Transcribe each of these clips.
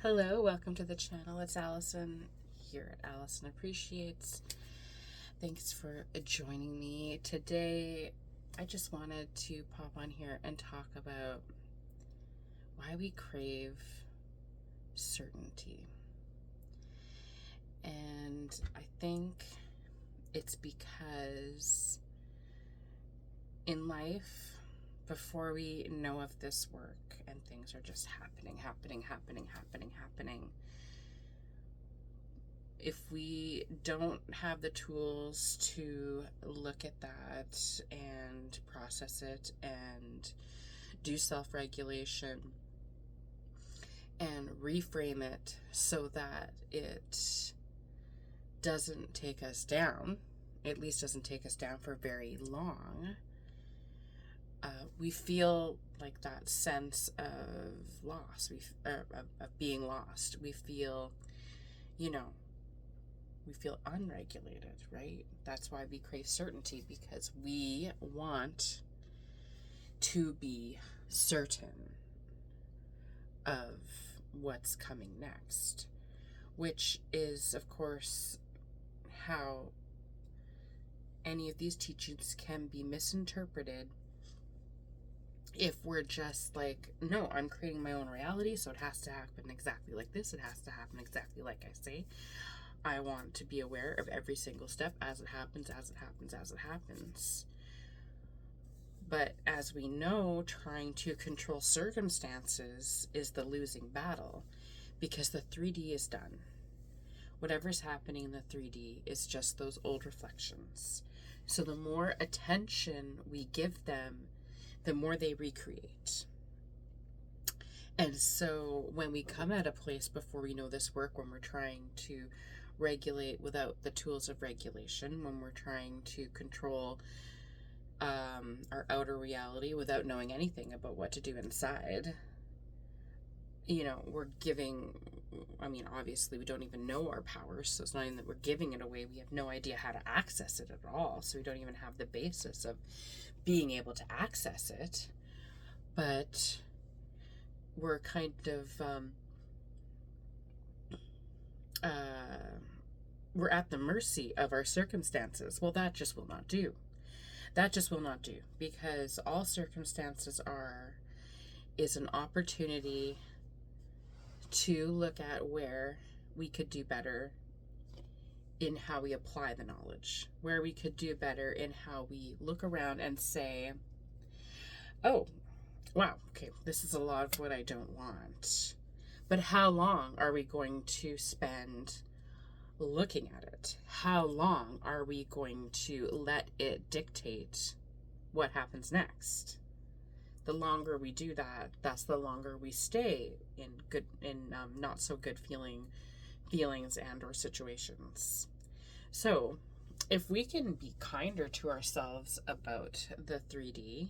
Hello, welcome to the channel. It's Allison here at Allison Appreciates. Thanks for joining me. Today, I just wanted to pop on here and talk about why we crave certainty. And I think it's because in life, before we know of this work and things are just happening, if we don't have the tools to look at that and process it and do self-regulation and reframe it so that it doesn't take us down, at least doesn't take us down for very long, we feel like that sense of loss, of being lost. We feel, we feel unregulated, right? That's why we crave certainty, because we want to be certain of what's coming next, which is, of course, how any of these teachings can be misinterpreted if we're just like, no, I'm creating my own reality, so it has to happen exactly like this. It has to happen exactly like I say. I want to be aware of every single step as it happens, as it happens, as it happens. But as we know, trying to control circumstances is the losing battle, because the 3D is done. Whatever's happening in the 3D is just those old reflections. So the more attention we give them, the more they recreate. And so when we come at a place before we know this work, when we're trying to regulate without the tools of regulation, when we're trying to control our outer reality without knowing anything about what to do inside, we're giving, obviously we don't even know our powers, so it's not even that we're giving it away. We have no idea how to access it at all, so we don't even have the basis of being able to access it. But we're kind of we're at the mercy of our circumstances. Well, that just will not do. That just will not do, because all circumstances is an opportunity to look at where we could do better in how we apply the knowledge, where we could do better in how we look around and say, oh, wow, okay, this is a lot of what I don't want. But how long are we going to spend looking at it? How long are we going to let it dictate what happens next? The longer we do that, that's the longer we stay in not so good feelings and or situations. So if we can be kinder to ourselves about the 3D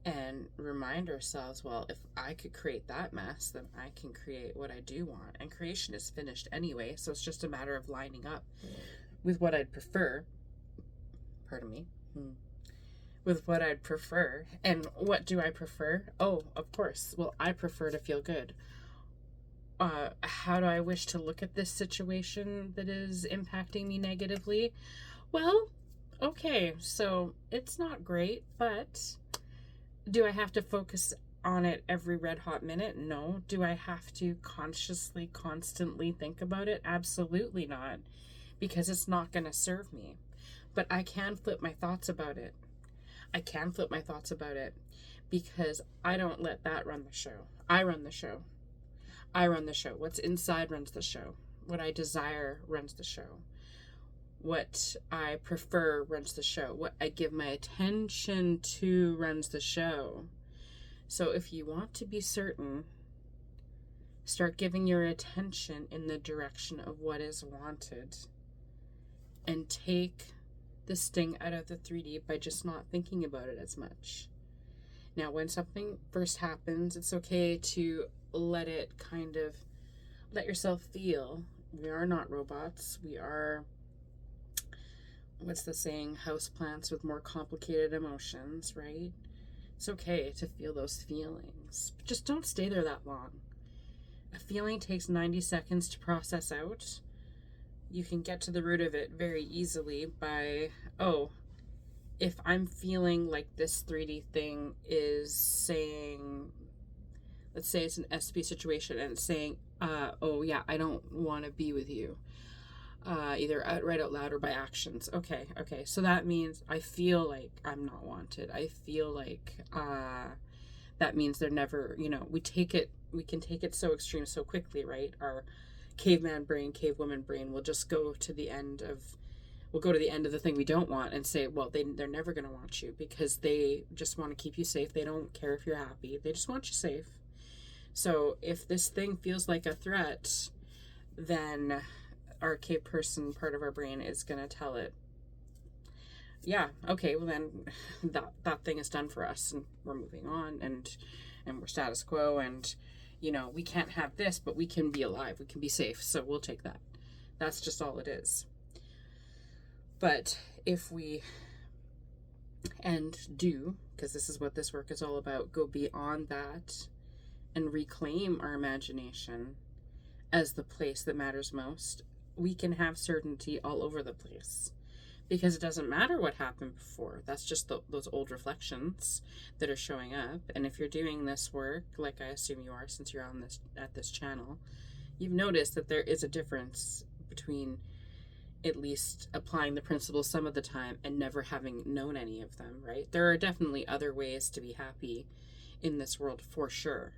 and remind ourselves, well, if I could create that mess, then I can create what I do want. And creation is finished anyway, so it's just a matter of lining up with what I'd prefer. Pardon me. With what I'd prefer. And what do I prefer? Oh, of course. Well, I prefer to feel good. How do I wish to look at this situation that is impacting me negatively? Well, okay, so it's not great, but do I have to focus on it every red hot minute? No. Do I have to consciously, constantly think about it? Absolutely not, because it's not going to serve me. But I can flip my thoughts about it. Because I don't let that run the show. I run the show. What's inside runs the show. What I desire runs the show. What I prefer runs the show. What I give my attention to runs the show. So if you want to be certain, start giving your attention in the direction of what is wanted, and take the sting out of the 3D by just not thinking about it as much. Now, when something first happens, it's okay to let yourself feel. We are not robots. We are, what's the saying, houseplants with more complicated emotions, right? It's okay to feel those feelings, but just don't stay there that long. A feeling takes 90 seconds to process out. You can get to the root of it very easily by, oh, if I'm feeling like this 3D thing is saying, let's say it's an SP situation and it's saying, oh yeah, I don't want to be with you. Either right out loud or by actions. Okay. So that means I feel like I'm not wanted. I feel like that means they're never, we can take it so extreme so quickly, right? Our caveman brain, cavewoman brain will just go to the end of the thing we don't want and say, well, they're never going to want you because they just want to keep you safe. They don't care if you're happy. They just want you safe. So if this thing feels like a threat, then our cave person part of our brain is going to tell it, yeah, okay, well then that thing is done for us and we're moving on and we're status quo and, we can't have this, but we can be alive. We can be safe. So we'll take that. That's just all it is. But if we, because this is what this work is all about, go beyond that and reclaim our imagination as the place that matters most, we can have certainty all over the place. Because it doesn't matter what happened before. That's just those old reflections that are showing up. And if you're doing this work, like I assume you are since you're on at this channel, you've noticed that there is a difference between at least applying the principles some of the time and never having known any of them, right? There are definitely other ways to be happy in this world for sure.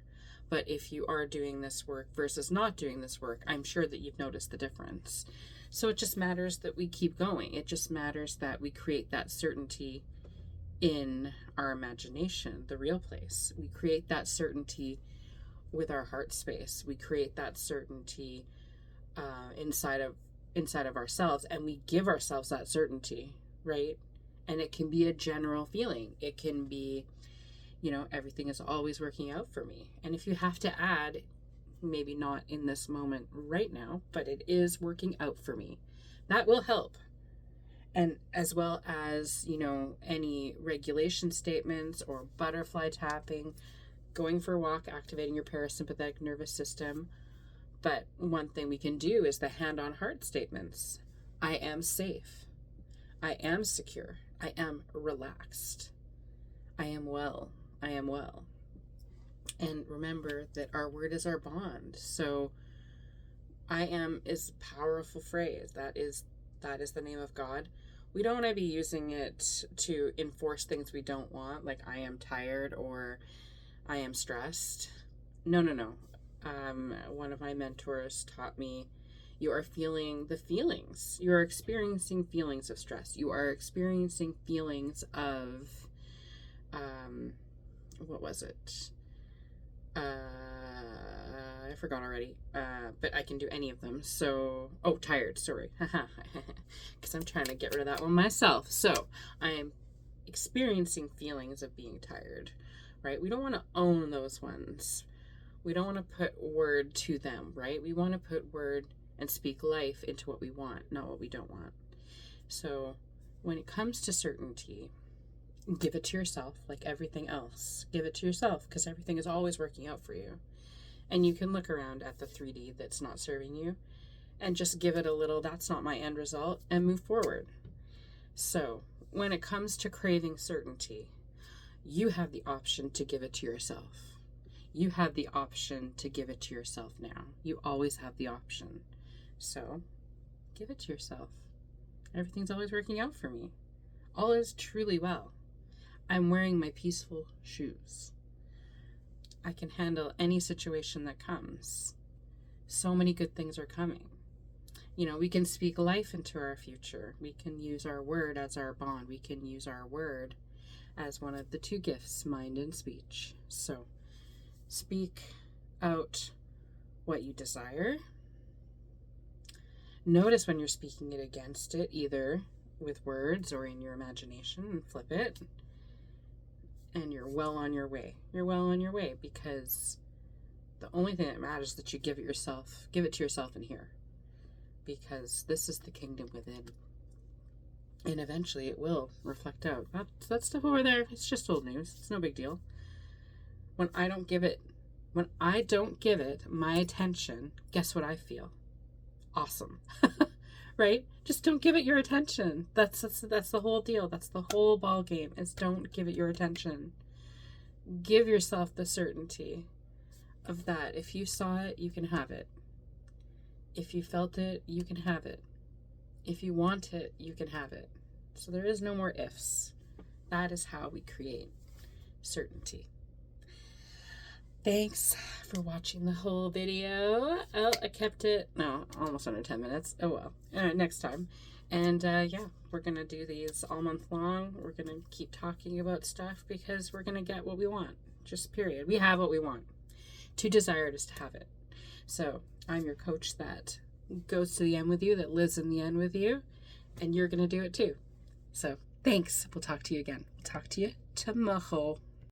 But if you are doing this work versus not doing this work, I'm sure that you've noticed the difference. So it just matters that we keep going. It just matters that we create that certainty in our imagination, the real place. We create that certainty with our heart space. We create that certainty inside of ourselves, and we give ourselves that certainty, right? And it can be a general feeling. It can be, everything is always working out for me. And if you have to add, maybe not in this moment right now, but it is working out for me, that will help. And as well as, any regulation statements or butterfly tapping, going for a walk, activating your parasympathetic nervous system. But one thing we can do is the hand on heart statements. I am safe. I am secure. I am relaxed. I am well. I am well. And remember that our word is our bond. So I am is a powerful phrase. That is the name of God. We don't want to be using it to enforce things we don't want, like I am tired or I am stressed. No. One of my mentors taught me, you are feeling the feelings. You are experiencing feelings of stress. You are experiencing feelings of, what was it? I forgot already, but I can do any of them. So, tired, sorry. Because I'm trying to get rid of that one myself. So, I'm experiencing feelings of being tired, right? We don't want to own those ones. We don't want to put word to them, right? We want to put word and speak life into what we want, not what we don't want. So, when it comes to certainty, give it to yourself like everything else. Give it to yourself because everything is always working out for you. And you can look around at the 3D that's not serving you and just give it a little, that's not my end result, and move forward. So when it comes to craving certainty, you have the option to give it to yourself. You have the option to give it to yourself now. You always have the option. So give it to yourself. Everything's always working out for me. All is truly well. I'm wearing my peaceful shoes. I can handle any situation that comes. So many good things are coming. We can speak life into our future. We can use our word as our bond. We can use our word as one of the two gifts, mind and speech. So speak out what you desire. Notice when you're speaking it against it, either with words or in your imagination, and flip it. And you're well on your way. You're well on your way because the only thing that matters is that you give it to yourself in here. Because this is the kingdom within. And eventually it will reflect out. That stuff over there, it's just old news. It's no big deal. When I don't give it When I don't give it my attention, guess what I feel? Awesome. Right? Just don't give it your attention. That's the whole deal. That's the whole ball game, is don't give it your attention. Give yourself the certainty of that. If you saw it, you can have it. If you felt it, you can have it. If you want it, you can have it. So there is no more ifs. That is how we create certainty. Thanks for watching the whole video. Oh, I kept it, no, almost under 10 minutes. Oh well, next time. And yeah, we're going to do these all month long. We're going to keep talking about stuff because we're going to get what we want. Just period. We have what we want. To desire it is to have it. So I'm your coach that goes to the end with you, that lives in the end with you, and you're going to do it too. So thanks. We'll talk to you again. Talk to you tomorrow.